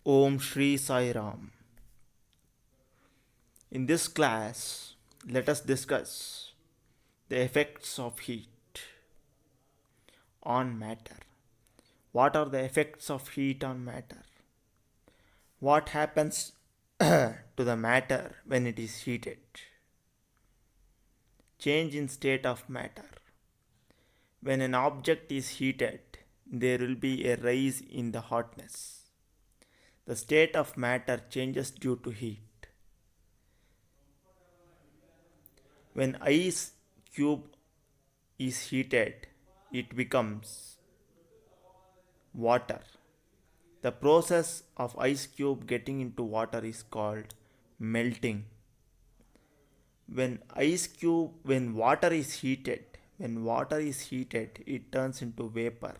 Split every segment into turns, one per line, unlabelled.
Om Shri Sai Ram. In this class, let us discuss the effects of heat on matter. What are the effects of heat on matter? What happens to the matter when it is heated? Change in state of matter. When an object is heated, there will be a rise in the hotness. The state of matter changes due to heat. When ice cube is heated, it becomes water. The process of ice cube getting into water is called melting. When water is heated, it turns into vapor.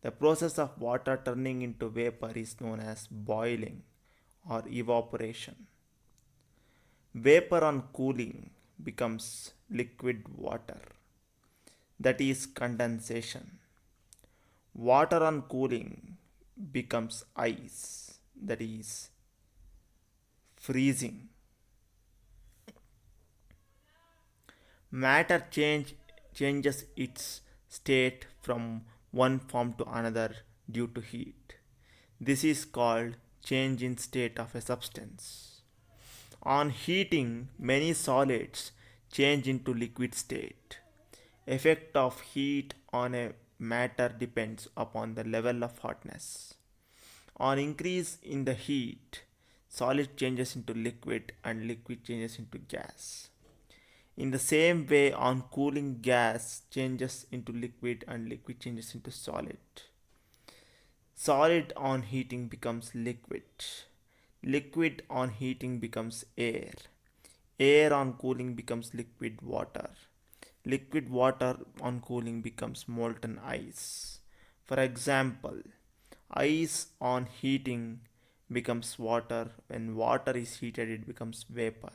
The process of water turning into vapor is known as boiling or evaporation. Vapor on cooling becomes liquid water. That is condensation. Water on cooling becomes ice. That is freezing. Matter changes its state from one form to another due to heat. This is called change in state of a substance. On heating, many solids change into liquid state. Effect of heat on a matter depends upon the level of hotness. On increase in the heat, solid changes into liquid and liquid changes into gas. In the same way, on cooling, gas changes into liquid and liquid changes into solid. Solid on heating becomes liquid. Liquid on heating becomes air. Air on cooling becomes liquid water. Liquid water on cooling becomes molten ice. For example, ice on heating becomes water. When water is heated, it becomes vapor.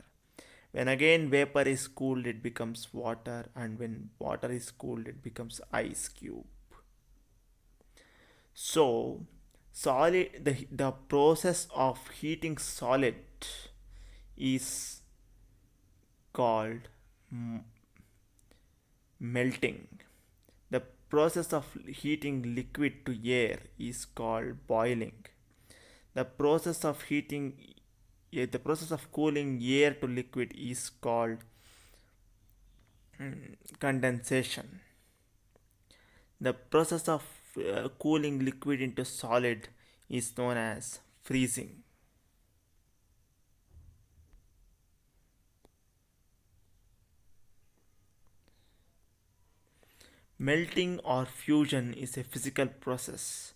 When again vapor is cooled, it becomes water, and when water is cooled, it becomes ice cube. So, the process of heating solid is called melting. The process of heating liquid to air is called boiling. The process of heating the process of cooling air to liquid is called condensation. The process of cooling liquid into solid is known as freezing. Melting or fusion is a physical process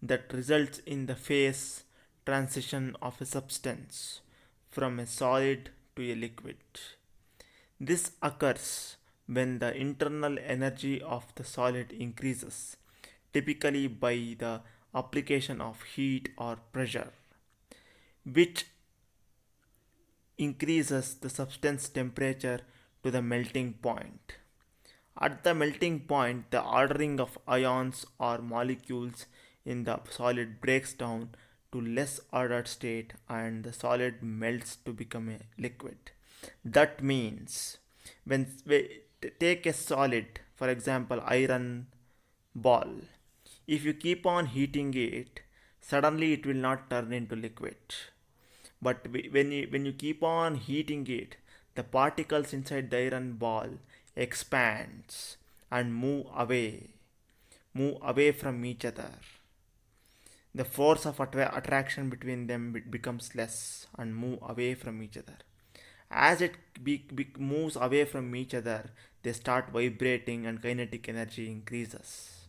that results in the phase transition of a substance from a solid to a liquid. This occurs when the internal energy of the solid increases, typically by the application of heat or pressure, which increases the substance temperature to the melting point. At the melting point, the ordering of ions or molecules in the solid breaks down to less ordered state and the solid melts to become a liquid. That means when we take a solid, for example, iron ball, if you keep on heating it, suddenly it will not turn into liquid. But when you keep on heating it, the particles inside the iron ball expands and move away from each other. The force of attraction between them becomes less and move away from each other. As it moves away from each other, they start vibrating and kinetic energy increases.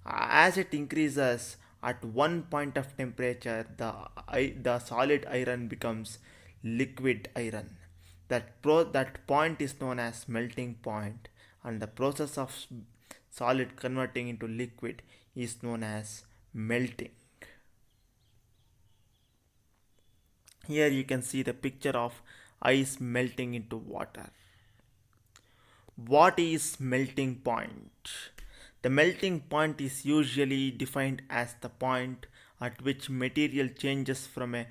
As it increases, at one point of temperature, the solid iron becomes liquid iron. That point is known as melting point, and the process of solid converting into liquid is known as melting. Here you can see the picture of ice melting into water. What is melting point? The melting point is usually defined as the point at which material changes from a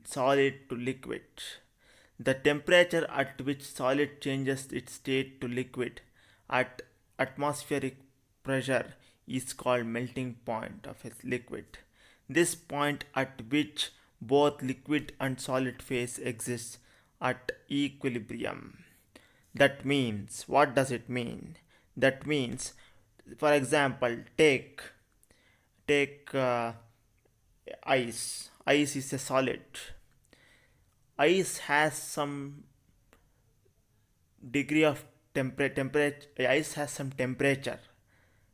solid to liquid. The temperature at which solid changes its state to liquid at atmospheric pressure is called melting point of a liquid. This point at which both liquid and solid phase exists at equilibrium. That means, what does it mean? That means, for example, take ice. Ice is a solid. Ice has some degree of temperature. Ice has some temperature,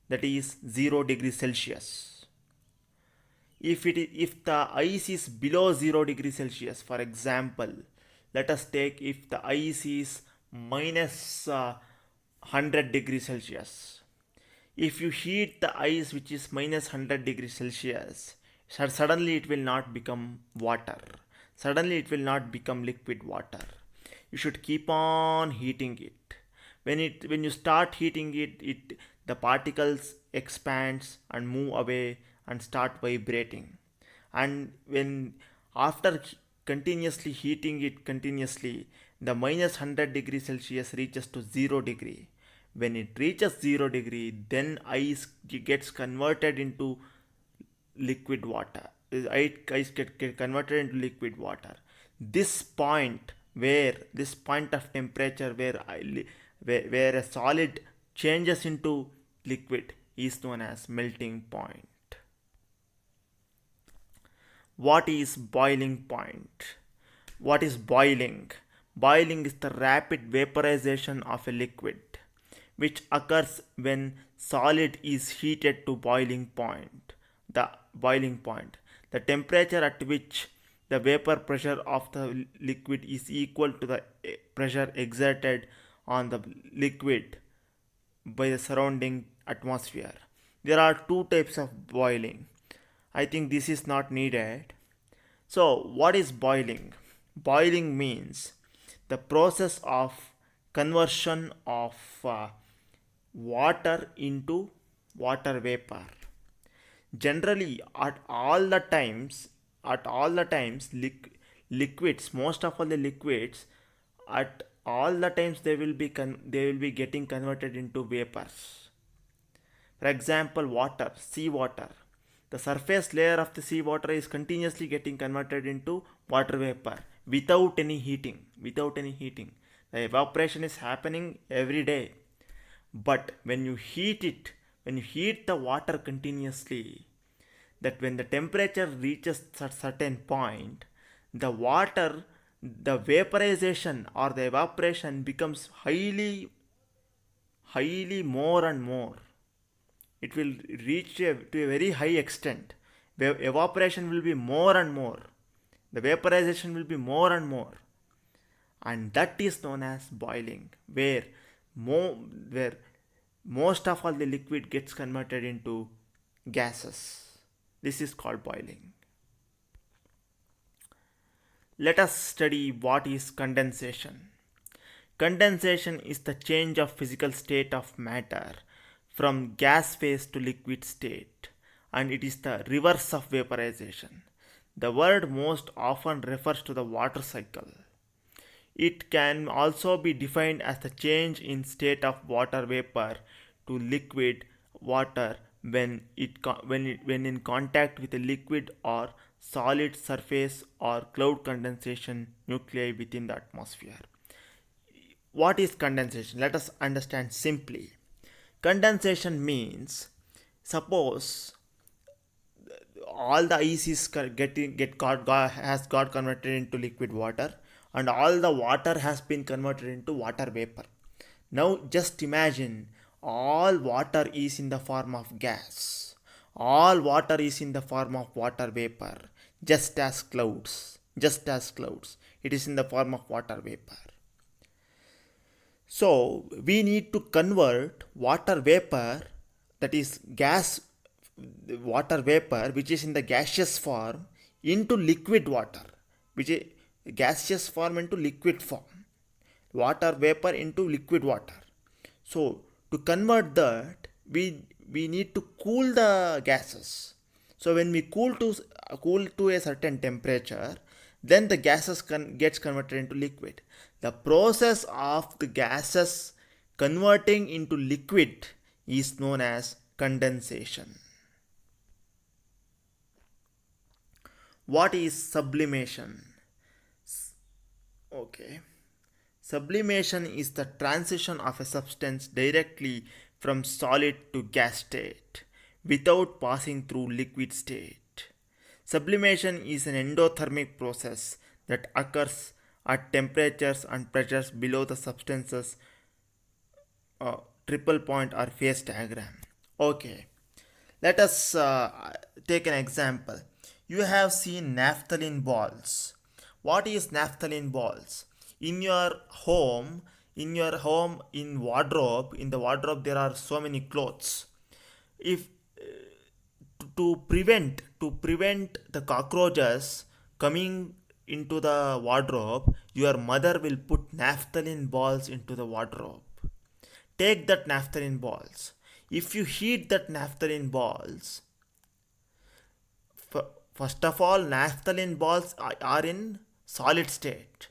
that is 0 degrees Celsius. If the ice is below 0 degrees Celsius, for example, let us take if the ice is minus 100 degrees Celsius. If you heat the ice which is minus 100 degrees Celsius, suddenly it will not become water. Suddenly it will not become liquid water. You should keep on heating it. When you start heating it, the particles expands and move away and start vibrating. And when after continuously heating it continuously, the minus 100 degrees Celsius reaches to 0 degree. When it reaches 0 degree, then ice gets converted into liquid water. Ice get converted into liquid water. This point of temperature where a solid changes into liquid is known as melting point. What is boiling point? What is boiling? Boiling is the rapid vaporization of a liquid, which occurs when solid is heated to boiling point. The boiling point. The temperature at which the vapor pressure of the liquid is equal to the pressure exerted on the liquid by the surrounding atmosphere. There are two types of boiling. I think this is not needed. So, what is boiling? Boiling means the process of conversion of water into water vapor. Generally, at all the times, liquids, most of all the liquids, at all the times they will be getting converted into vapors. For example, water, seawater. The surface layer of the seawater is continuously getting converted into water vapor without any heating. Without any heating. The evaporation is happening every day. But when you heat the water continuously, that when the temperature reaches a certain point, the water, the vaporization or the evaporation becomes highly more and more. It will reach to a very high extent. The evaporation will be more and more. The vaporization will be more and more. And that is known as boiling, where most of all the liquid gets converted into gases. This is called boiling. Let us study what is condensation. Condensation is the change of physical state of matter from gas phase to liquid state, and it is the reverse of vaporization. The word most often refers to the water cycle. It can also be defined as the change in state of water vapor to liquid water when in contact with a liquid or solid surface or cloud condensation nuclei within the atmosphere. What is condensation? Let us understand simply. Condensation means, suppose all the ice is has got converted into liquid water, and all the water has been converted into water vapor. Now just imagine all water is in the form of gas. All water is in the form of water vapor, just as clouds. Just as clouds. It is in the form of water vapor. So we need to convert water vapor, that is water vapor which is in the gaseous form, into liquid water, which is gaseous form into liquid form. Water vapor into liquid water. So to convert that, we need to cool the gases. So when we cool to a certain temperature, then the gases gets converted into liquid. The process of the gases converting into liquid is known as condensation. What is sublimation? Okay. Sublimation is the transition of a substance directly from solid to gas state without passing through liquid state. Sublimation is an endothermic process that occurs at temperatures and pressures below the substance's triple point or phase diagram. Okay, let us take an example. You have seen naphthalene balls. What is naphthalene balls? In your home, in wardrobe, in the wardrobe there are so many clothes. If to prevent the cockroaches coming into the wardrobe, your mother will put naphthalene balls into the wardrobe. Take that naphthalene balls. If you heat that naphthalene balls, first of all, naphthalene balls are in solid state.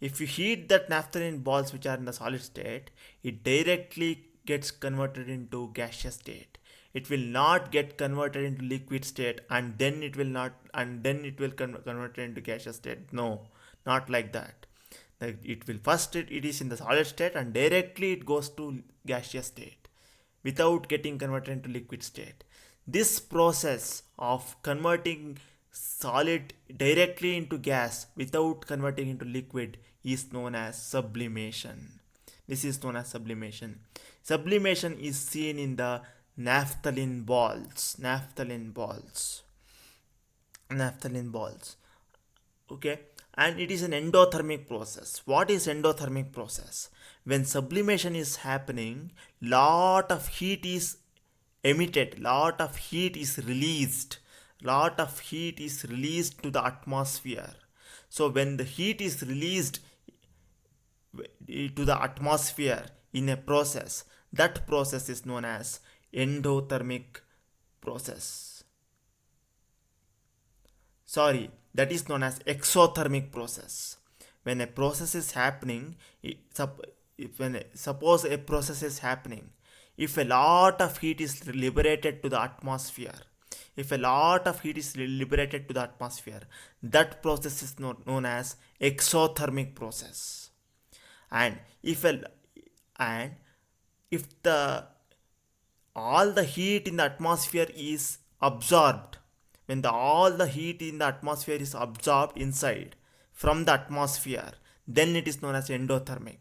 If you heat that naphthalene balls which are in the solid state, it directly gets converted into gaseous state. It will not get converted into liquid state and then it will not and then it will convert into gaseous state. No, not like that. It will first it is in the solid state and directly it goes to gaseous state without getting converted into liquid state. This process of converting solid directly into gas without converting into liquid is known as sublimation. This is known as sublimation. Sublimation is seen in the naphthalene balls. Naphthalene balls. Okay, and it is an endothermic process. What is endothermic process? When sublimation is happening, lot of heat is emitted, lot of heat is released to the atmosphere. So when the heat is released to the atmosphere in a process, that process is known as endothermic process. Sorry, that is known as exothermic process. When a process is happening, suppose a process is happening, if a lot of heat is liberated to the atmosphere, that process is known as exothermic process. And and if the all the heat in the atmosphere is absorbed, when all the heat in the atmosphere is absorbed inside from the atmosphere, then it is known as endothermic.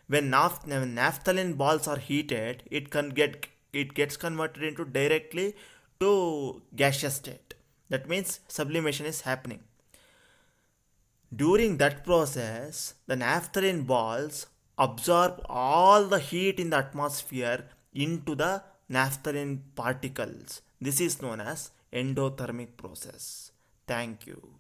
When naphthalene balls are heated, it gets converted into directly to gaseous state. That means sublimation is happening. During that process, the naphthalene balls absorb all the heat in the atmosphere into the naphthalene particles. This is known as endothermic process. Thank you.